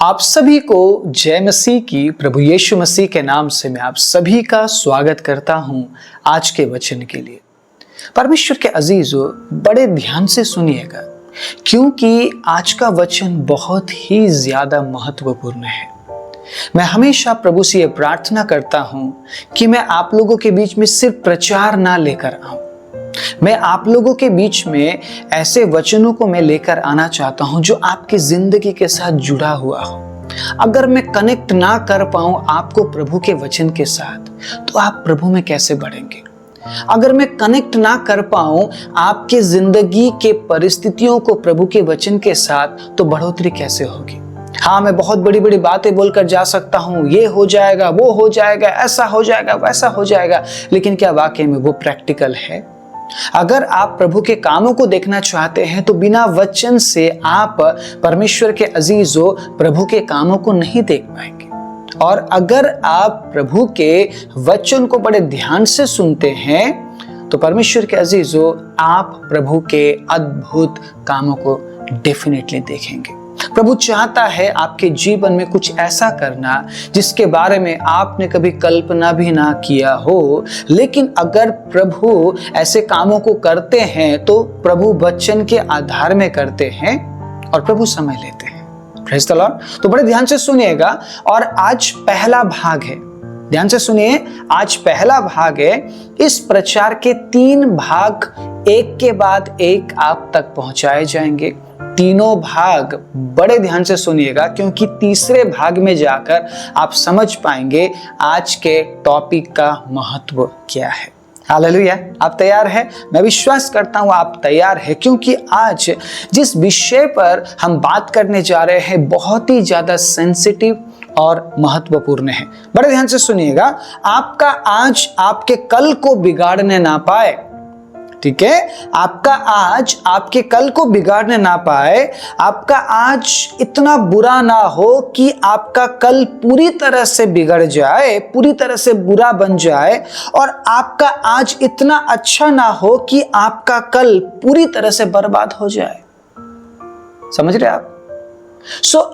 आप सभी को जय मसीह की। प्रभु यीशु मसीह के नाम से मैं आप सभी का स्वागत करता हूं आज के वचन के लिए। परमेश्वर के अजीजों, बड़े ध्यान से सुनिएगा क्योंकि आज का वचन बहुत ही ज्यादा महत्वपूर्ण है। मैं हमेशा प्रभु से यह प्रार्थना करता हूं कि मैं आप लोगों के बीच में सिर्फ प्रचार ना लेकर आऊं, मैं आप लोगों के बीच में ऐसे वचनों को मैं लेकर आना चाहता हूं जो आपकी जिंदगी के साथ जुड़ा हुआ हो। अगर मैं कनेक्ट ना कर पाऊं आपको प्रभु के वचन के साथ, तो आप प्रभु में कैसे बढ़ेंगे? अगर मैं कनेक्ट ना कर पाऊं आपके जिंदगी के परिस्थितियों को प्रभु के वचन के साथ, तो बढ़ोतरी कैसे होगी? हाँ, मैं बहुत बड़ी बड़ी बातें बोलकर जा सकता हूं, ये हो जाएगा, वो हो जाएगा, ऐसा हो जाएगा, वैसा हो जाएगा, लेकिन क्या वाकई में वो प्रैक्टिकल है? अगर आप प्रभु के कामों को देखना चाहते हैं तो बिना वचन से आप परमेश्वर के अजीजों प्रभु के कामों को नहीं देख पाएंगे। और अगर आप प्रभु के वचन को बड़े ध्यान से सुनते हैं तो परमेश्वर के अजीजों आप प्रभु के अद्भुत कामों को डेफिनेटली देखेंगे। प्रभु चाहता है आपके जीवन में कुछ ऐसा करना जिसके बारे में आपने कभी कल्पना भी ना किया हो, लेकिन अगर प्रभु ऐसे कामों को करते हैं तो प्रभु वचन के आधार में करते हैं और प्रभु समय लेते हैं। Praise the Lord. तो बड़े ध्यान से सुनिएगा और आज पहला भाग है। ध्यान से सुनिए, आज पहला भाग है। इस प्रचार के 3 भाग एक के बाद एक आप तक पहुंचाए जाएंगे। तीनों भाग बड़े ध्यान से सुनिएगा क्योंकि तीसरे भाग में जाकर आप समझ पाएंगे आज के टॉपिक का महत्व क्या है। हालेलुया। आप तैयार हैं? मैं विश्वास करता हूं आप तैयार हैं, क्योंकि आज जिस विषय पर हम बात करने जा रहे हैं बहुत ही ज्यादा सेंसिटिव और महत्वपूर्ण है। बड़े ध्यान से सुनिएगा। आपका आज आपके कल को बिगाड़ने ना पाए, ठीक है? आपका आज आपके कल को बिगाड़ने ना पाए, आपका आज इतना बुरा ना हो कि आपका कल पूरी तरह से बिगड़ जाए, पूरी तरह से बुरा बन जाए, और आपका आज इतना अच्छा ना हो कि आपका कल पूरी तरह से बर्बाद हो जाए। समझ रहे आप?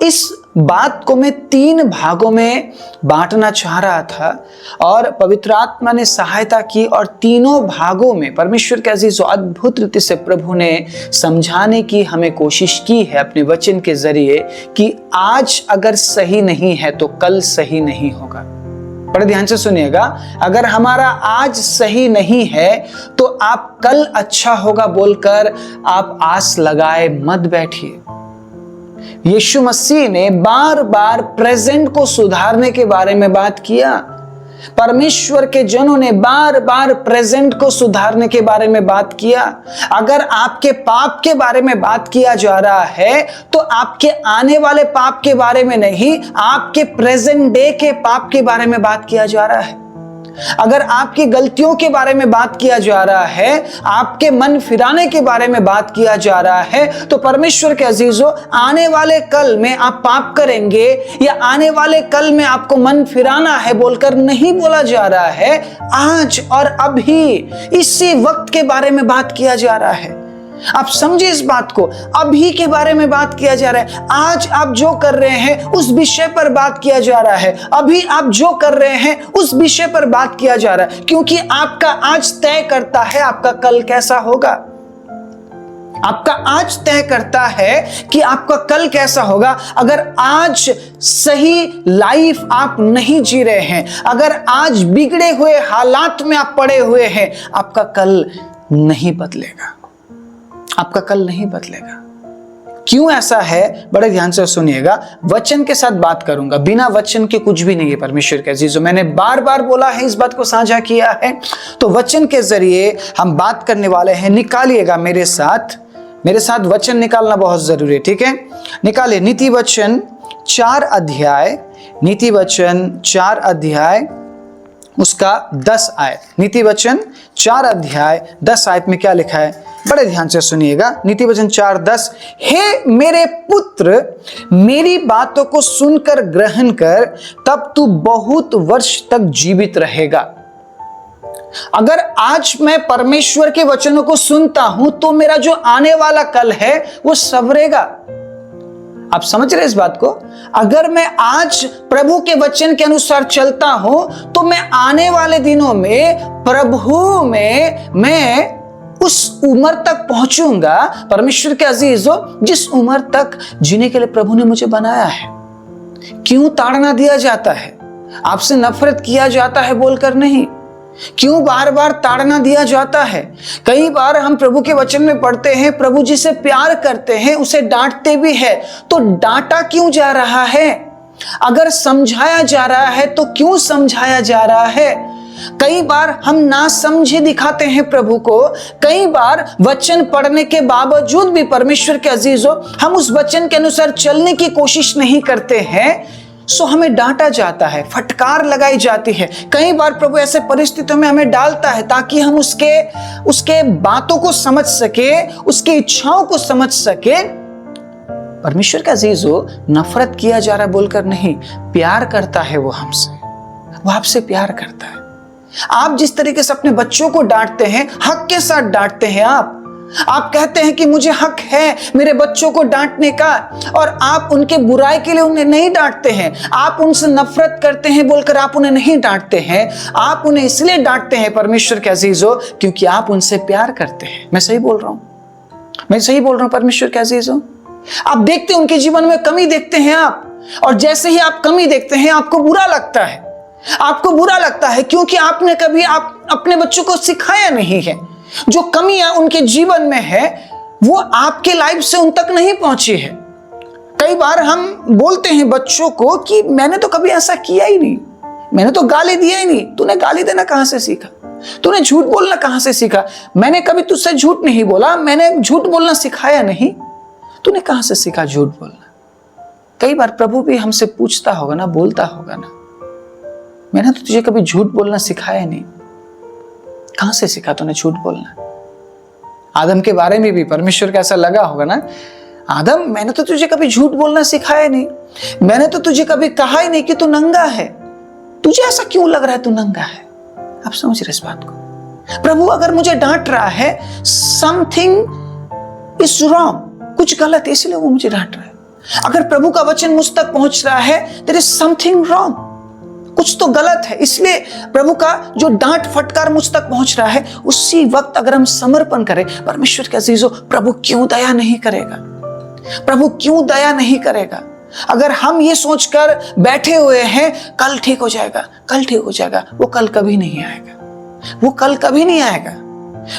इस बात को मैं 3 भागों में बांटना चाह रहा था और पवित्र आत्मा ने सहायता की और तीनों भागों में परमेश्वर के अजीजों अद्भुत रीति से प्रभु ने समझाने की हमें कोशिश की है अपने वचन के जरिए कि आज अगर सही नहीं है तो कल सही नहीं होगा। बड़े ध्यान से सुनिएगा। अगर हमारा आज सही नहीं है तो आप कल अच्छा होगा बोलकर आप आस लगाए मत बैठिए। यीशु मसीह ने बार बार प्रेजेंट को सुधारने के बारे में बात किया। परमेश्वर के जनों ने बार बार प्रेजेंट को सुधारने के बारे में बात किया। अगर आपके पाप के बारे में बात किया जा रहा है तो आपके आने वाले पाप के बारे में नहीं, आपके प्रेजेंट डे के पाप के बारे में बात किया जा रहा है। अगर आपकी गलतियों के बारे में बात किया जा रहा है, आपके मन फिराने के बारे में बात किया जा रहा है, तो परमेश्वर के अजीजों आने वाले कल में आप पाप करेंगे या आने वाले कल में आपको मन फिराना है बोलकर नहीं बोला जा रहा है। आज और अभी इसी वक्त के बारे में बात किया जा रहा है। आप समझिए इस बात को, अभी के बारे में बात किया जा रहा है। आज आप जो कर रहे हैं उस विषय पर बात किया जा रहा है। अभी आप जो कर रहे हैं उस विषय पर बात किया जा रहा है, क्योंकि आपका आज तय करता है आपका कल कैसा होगा। आपका आज तय करता है कि आपका कल कैसा होगा। अगर आज सही लाइफ आप नहीं जी रहे हैं, अगर आज बिगड़े हुए हालात में आप पड़े हुए हैं, आपका कल नहीं बदलेगा, आपका कल नहीं बदलेगा। क्यों ऐसा है? बड़े ध्यान से सुनिएगा। वचन के साथ बात करूंगा, बिना वचन के कुछ भी नहीं है परमेश्वर के अजीजों। मैंने बार बार बोला है, इस बात को साझा किया है, तो वचन के जरिए हम बात करने वाले हैं। निकालिएगा मेरे साथ वचन निकालना बहुत जरूरी है, ठीक है? निकालिए नीति वचन 4 अध्याय, नीति वचन 4 अध्याय उसका 10 आयत। नीति वचन 4 अध्याय 10 आयत में क्या लिखा है? बड़े ध्यान से सुनिएगा। नीति वचन 4:10, हे मेरे पुत्र, मेरी बातों को सुनकर ग्रहण कर, तब तू बहुत वर्ष तक जीवित रहेगा। अगर आज मैं परमेश्वर के वचनों को सुनता हूं तो मेरा जो आने वाला कल है वो संवरेगा। आप समझ रहे इस बात को? अगर मैं आज प्रभु के वचन के अनुसार चलता हूं तो मैं आने वाले दिनों में प्रभु में मैं उस उम्र तक पहुंचूंगा, परमेश्वर के अजीजों, जिस उम्र तक जीने के लिए प्रभु ने मुझे बनाया है। क्यों ताड़ना दिया जाता है, आपसे नफरत किया जाता है बोलकर नहीं? क्यों बार बार ताड़ना दिया जाता है? कई बार हम प्रभु के वचन में पढ़ते हैं, प्रभु जिसे प्यार करते हैं उसे डांटते भी है। तो डांटा क्यों जा रहा है? अगर समझाया जा रहा है तो क्यों समझाया जा रहा है? कई बार हम ना समझे दिखाते हैं प्रभु को। कई बार वचन पढ़ने के बावजूद भी परमेश्वर के अजीजों, हम उस वचन के अनुसार चलने की कोशिश नहीं करते हैं, सो हमें डांटा जाता है, फटकार लगाई जाती है। कई बार प्रभु ऐसे परिस्थितियों में हमें डालता है ताकि हम उसके बातों को समझ सके, उसकी इच्छाओं को समझ सके। परमेश्वर का अजीजों, नफरत किया जा रहा बोलकर नहीं, प्यार करता है वो हमसे, वो आपसे प्यार करता है। आप जिस तरीके से अपने बच्चों को डांटते हैं, हक के साथ डांटते हैं। आप कहते हैं कि मुझे हक है मेरे बच्चों को डांटने का, और आप उनके बुराई के लिए उन्हें नहीं डांटते हैं। आप उनसे नफरत करते हैं बोलकर आप उन्हें नहीं डांटते हैं। आप उन्हें इसलिए डांटते हैं परमेश्वर के अजीजों, क्योंकि आप उनसे प्यार करते हैं। मैं सही बोल रहा हूं? मैं सही बोल रहा हूं परमेश्वर के अजीजों? आप देखते हैं उनके जीवन में कमी देखते हैं आप, और जैसे ही आप कमी देखते हैं आपको बुरा लगता है। आपको बुरा लगता है क्योंकि आपने कभी आप अपने बच्चों को सिखाया नहीं है। जो कमियां उनके जीवन में है वो आपके लाइफ से उन तक नहीं पहुंची है। कई बार हम बोलते हैं बच्चों को कि मैंने तो कभी ऐसा किया ही नहीं, मैंने तो गाली दिया ही नहीं। तूने गाली देना कहां से सीखा? तूने झूठ बोलना कहां से सीखा? मैंने कभी तुझसे झूठ नहीं बोला, मैंने झूठ बोलना सिखाया नहीं। तूने कहां से सीखा झूठ बोलना? कई बार प्रभु भी हमसे पूछता होगा ना, बोलता होगा ना, मैंने तो तुझे कभी झूठ बोलना सिखाया नहीं, कहां से सीखा तूने झूठ बोलना? आदम के बारे में भी परमेश्वर का ऐसा लगा होगा ना, आदम मैंने तो तुझे कभी झूठ बोलना सिखाया नहीं, मैंने तो तुझे कभी कहा ही नहीं कि तू नंगा है, तुझे ऐसा क्यों लग रहा है तू नंगा है? आप समझ रहे इस बात को? प्रभु अगर मुझे डांट रहा है, समथिंग इज रॉन्ग, कुछ गलत है, इसलिए वो मुझे डांट रहा है। अगर प्रभु का वचन मुझ तक पहुंच रहा है, देयर इज समथिंग रॉन्ग, कुछ तो गलत है, इसलिए प्रभु का जो डांट फटकार मुझ तक पहुंच रहा है। उसी वक्त अगर हम समर्पण करें, परमेश्वर के अजीजों, प्रभु क्यों दया नहीं करेगा? प्रभु क्यों दया नहीं करेगा? अगर हम ये सोचकर बैठे हुए हैं कल ठीक हो जाएगा, कल ठीक हो जाएगा, वो कल कभी नहीं आएगा, वो कल कभी नहीं आएगा।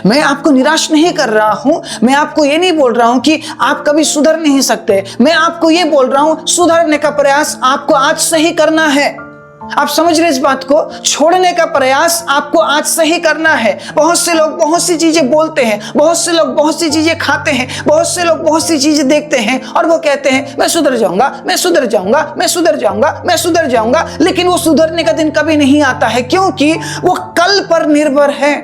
मैं आपको निराश नहीं कर रहा हूं, मैं आपको ये नहीं बोल रहा हूं कि आप कभी सुधर नहीं सकते। मैं आपको ये बोल रहा हूं, सुधरने का प्रयास आपको आज से ही करना है। आप समझ रहे इस बात को? छोड़ने का प्रयास आपको आज से ही करना है। बहुत से लोग बहुत सी चीजें बोलते हैं, बहुत से लोग बहुत सी चीजें खाते हैं, बहुत से लोग बहुत सी चीजें देखते हैं और वो कहते हैं मैं सुधर जाऊंगा, मैं सुधर जाऊंगा, मैं सुधर जाऊंगा, मैं सुधर जाऊंगा, लेकिन वो सुधरने का दिन कभी नहीं आता है। क्योंकि वो कल पर निर्भर है,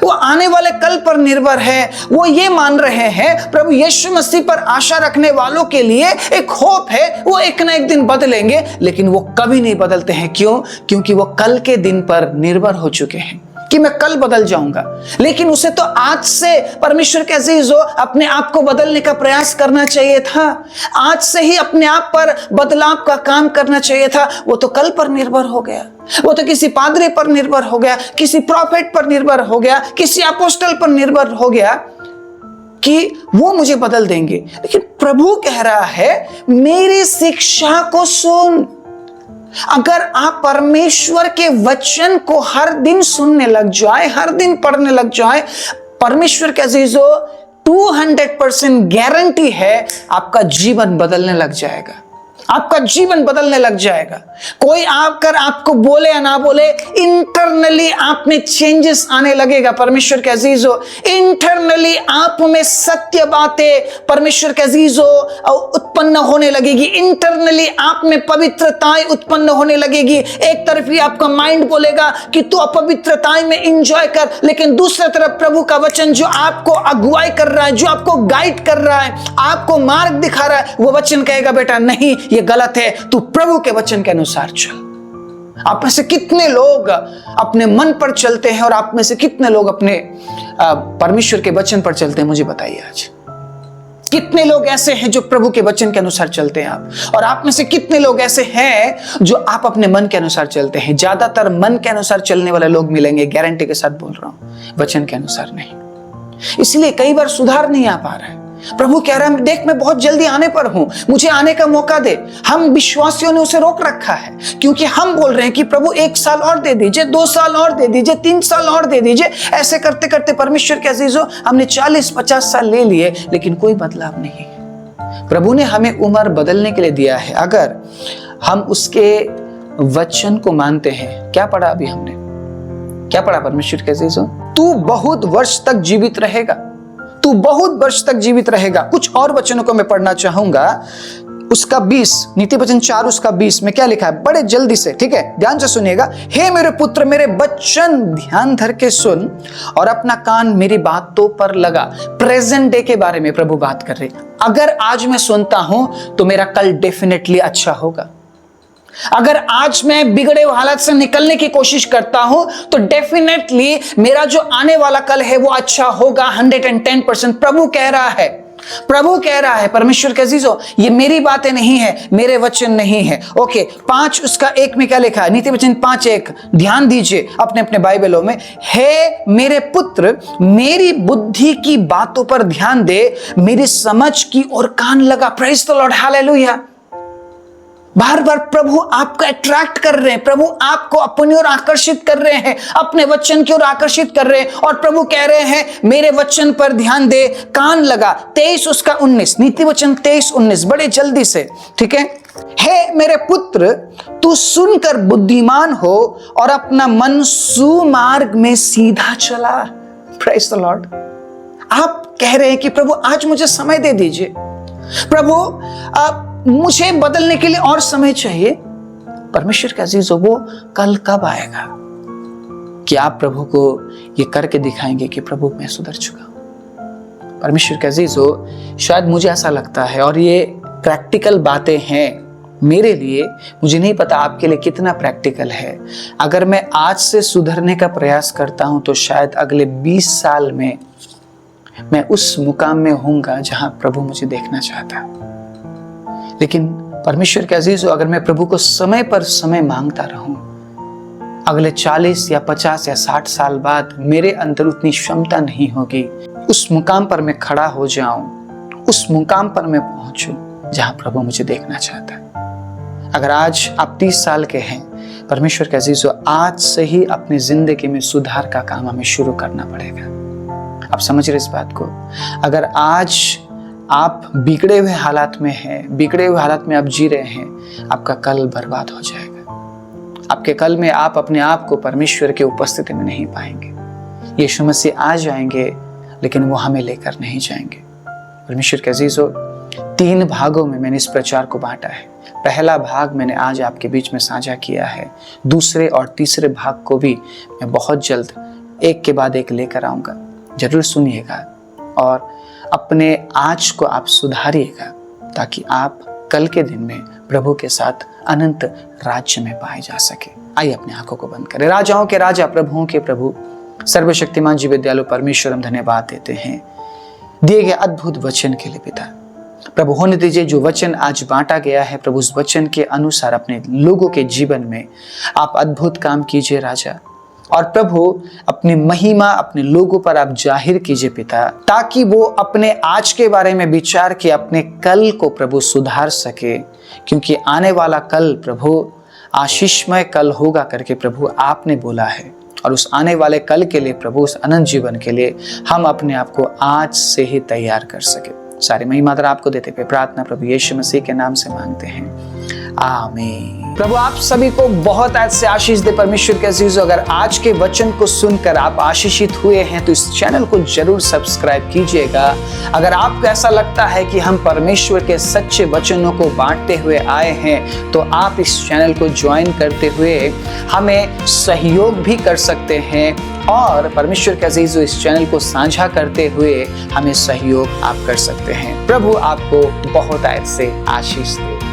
वो आने वाले कल पर निर्भर है। वो ये मान रहे हैं प्रभु यीशु मसीह पर आशा रखने वालों के लिए एक होप है, वो एक ना एक दिन बदलेंगे, लेकिन वो कभी नहीं बदलते हैं। क्यों? क्योंकि वो कल के दिन पर निर्भर हो चुके हैं कि मैं कल बदल जाऊंगा। लेकिन उसे तो आज से परमेश्वर के अजीजों अपने आप को बदलने का प्रयास करना चाहिए था। आज से ही अपने आप पर बदलाव का काम करना चाहिए था। वो तो कल पर निर्भर हो गया, वो तो किसी पादरी पर निर्भर हो गया, किसी प्रॉफिट पर निर्भर हो गया, किसी अपोस्टल पर निर्भर हो गया कि वो मुझे बदल देंगे। लेकिन प्रभु कह रहा है मेरी शिक्षा को सुन। अगर आप परमेश्वर के वचन को हर दिन सुनने लग जाए, हर दिन पढ़ने लग जाए, परमेश्वर के अजीजों 200% गारंटी है आपका जीवन बदलने लग जाएगा, आपका जीवन बदलने लग जाएगा। कोई आकर आपको बोले या ना बोले, इंटरनली आप में चेंजेस आने लगेगा। परमेश्वर के अजीजों, इंटरनली आप में सत्य बातें परमेश्वर के अजीजों उत्पन्न होने लगेगी। इंटरनली आप में पवित्रताएं उत्पन्न होने लगेगी। एक तरफ ही आपका माइंड बोलेगा कि तू अपवित्रताएं में एंजॉय कर, लेकिन दूसरी तरफ प्रभु का वचन जो आपको अगुवाई कर रहा है, जो आपको गाइड कर रहा है, आपको मार्ग दिखा रहा है, वो वचन कहेगा बेटा नहीं, ये गलत है, तू प्रभु के वचन के अनुसार चल। आप में से कितने लोग अपने मन पर चलते हैं और आप में से कितने लोग अपने परमेश्वर के वचन पर चलते हैं? मुझे बताइए आज कितने लोग ऐसे हैं जो प्रभु के वचन के अनुसार चलते हैं आप, और आप में से कितने लोग ऐसे हैं जो आप अपने मन के अनुसार चलते हैं? ज्यादातर मन के अनुसार चलने वाले लोग मिलेंगे, गारंटी के साथ बोल रहा हूं, वचन के अनुसार नहीं। इसलिए कई बार सुधार नहीं आ पा रहा है। प्रभु कह रहा है देख मैं बहुत जल्दी आने पर हूं, मुझे आने का मौका दे। हम विश्वासियों ने उसे रोक रखा है क्योंकि हम बोल रहे हैं कि प्रभु 1 साल और दे दीजिए, 2 साल और दे दीजिए, 3 साल और दे दीजिए। ऐसे करते करते परमेश्वर के अजीजों हमने 40-50 साल ले लिए, लेकिन कोई बदलाव नहीं है। प्रभु ने हमें उम्र बदलने के लिए दिया है, अगर हम उसके वचन को मानते हैं। क्या पढ़ा अभी हमने? क्या पढ़ा परमेश्वर के अजीजों? तू बहुत वर्ष तक जीवित रहेगा, तू बहुत वर्ष तक जीवित रहेगा। कुछ और वचनों को मैं पढ़ना चाहूंगा, उसका 20, नीति वचन 4 उसका 20 में क्या लिखा है, बड़े जल्दी से, ठीक है, ध्यान से सुनिएगा। हे मेरे पुत्र, मेरे वचन ध्यान धर के सुन और अपना कान मेरी बातों पर लगा। प्रेजेंट डे के बारे में प्रभु बात कर रहे हैं। अगर आज मैं सुनता हूं तो मेरा कल डेफिनेटली अच्छा होगा। अगर आज मैं बिगड़े हुए हालात से निकलने की कोशिश करता हूं तो डेफिनेटली मेरा जो आने वाला कल है वो अच्छा होगा 110%। प्रभु कह रहा है, प्रभु कह रहा है, परमेश्वर के अजीजों, ये मेरी बातें नहीं है, मेरे वचन नहीं है। ओके, 5 उसका 1 में क्या लिखा है? नीति वचन 5:1, ध्यान दीजिए अपने अपने बाइबलों में। हे मेरे पुत्र, मेरी बुद्धि की बातों पर ध्यान दे, मेरी समझ की ओर कान लगा। Praise the Lord, hallelujah. बार बार प्रभु आपको अट्रैक्ट कर रहे हैं, प्रभु आपको अपनी ओर आकर्षित कर रहे हैं, अपने वचन की ओर आकर्षित कर रहे हैं। और प्रभु कह रहे हैं मेरे वचन पर ध्यान दे, कान लगा। 23 उसका 19, नीति वचन 23:19, बड़े जल्दी से, ठीक है। हे मेरे पुत्र, तू सुनकर बुद्धिमान हो और अपना मन सुमार्ग में सीधा चला। Praise the Lord. आप कह रहे हैं कि प्रभु आज मुझे समय दे दीजिए, प्रभु मुझे बदलने के लिए और समय चाहिए। परमेश्वर के अजीजों, वो कल कब आएगा कि आप प्रभु को ये करके दिखाएंगे कि प्रभु मैं सुधर चुका हूं? परमेश्वर के अजीजों, शायद मुझे ऐसा लगता है, और ये प्रैक्टिकल बातें हैं मेरे लिए, मुझे नहीं पता आपके लिए कितना प्रैक्टिकल है। अगर मैं आज से सुधरने का प्रयास करता हूं तो शायद अगले 20 साल में मैं उस मुकाम में होऊंगा जहां प्रभु मुझे देखना चाहता है। लेकिन परमेश्वर के अजीजों, अगर मैं प्रभु को समय पर समय मांगता रहूं, अगले 40 या 50 या 60 साल बाद मेरे अंदर उतनी क्षमता नहीं होगी उस मुकाम पर मैं खड़ा हो जाऊं, उस मुकाम पर मैं पहुंचूं जहां प्रभु मुझे देखना चाहता है। अगर आज आप 30 साल के हैं, परमेश्वर के अजीजों, आज से ही अपनी जिंदगी में सुधार का काम हमें शुरू करना पड़ेगा। आप समझ रहे इस बात को? अगर आज आप बिगड़े हुए हालात में हैं, बिगड़े हुए हालात में आप जी रहे हैं, आपका कल बर्बाद हो जाएगा। आपके कल में आप अपने आप को परमेश्वर के उपस्थिति में नहीं पाएंगे। यीशु मसीह आ जाएंगे लेकिन वो हमें लेकर नहीं जाएंगे। परमेश्वर के अजीजों, 3 भागों में मैंने इस प्रचार को बांटा है। पहला भाग मैंने आज आपके बीच में साझा किया है, दूसरे और तीसरे भाग को भी मैं बहुत जल्द एक के बाद एक लेकर आऊंगा। जरूर सुनिएगा और अपने आज को आप सुधारिएगा ताकि आप कल के दिन में प्रभु के साथ अनंत राज्य में पाए जा सके। आइए अपनी आंखों को बंद करें। राजाओं के राजा, प्रभुओं के प्रभु, सर्वशक्तिमान जीवित दयालु परमेश्वर, हम धन्यवाद देते हैं दिए गए अद्भुत वचन के लिए। पिता प्रभु, होने दीजिए जो वचन आज बांटा गया है प्रभु, उस वचन के अनुसार अपने लोगों के जीवन में आप अद्भुत काम कीजिए राजा। और प्रभु, अपनी महिमा अपने लोगों पर आप जाहिर कीजिए पिता, ताकि वो अपने आज के बारे में विचार के अपने कल को प्रभु सुधार सके, क्योंकि आने वाला कल प्रभु आशीषमय कल होगा करके प्रभु आपने बोला है। और उस आने वाले कल के लिए प्रभु, उस अनंत जीवन के लिए हम अपने आप को आज से ही तैयार कर सके। सारी महिमा आपको देते हुए प्रार्थना प्रभु यीशु मसीह के नाम से मांगते हैं, आमीन। प्रभु आप सभी को बहुत आज से आशीष दे। परमेश्वर के अजीजों, अगर आज के वचन को सुनकर आप आशीषित हुए हैं तो इस चैनल को जरूर सब्सक्राइब कीजिएगा। अगर आपको ऐसा लगता है कि हम परमेश्वर के सच्चे वचनों को बांटते हुए आए हैं तो आप इस चैनल को ज्वाइन करते हुए हमें सहयोग भी कर सकते हैं, और परमेश्वर के अजीजों इस चैनल को साझा करते हुए हमें सहयोग आप कर सकते हैं। प्रभु आपको बहुत आज से आशीष दे।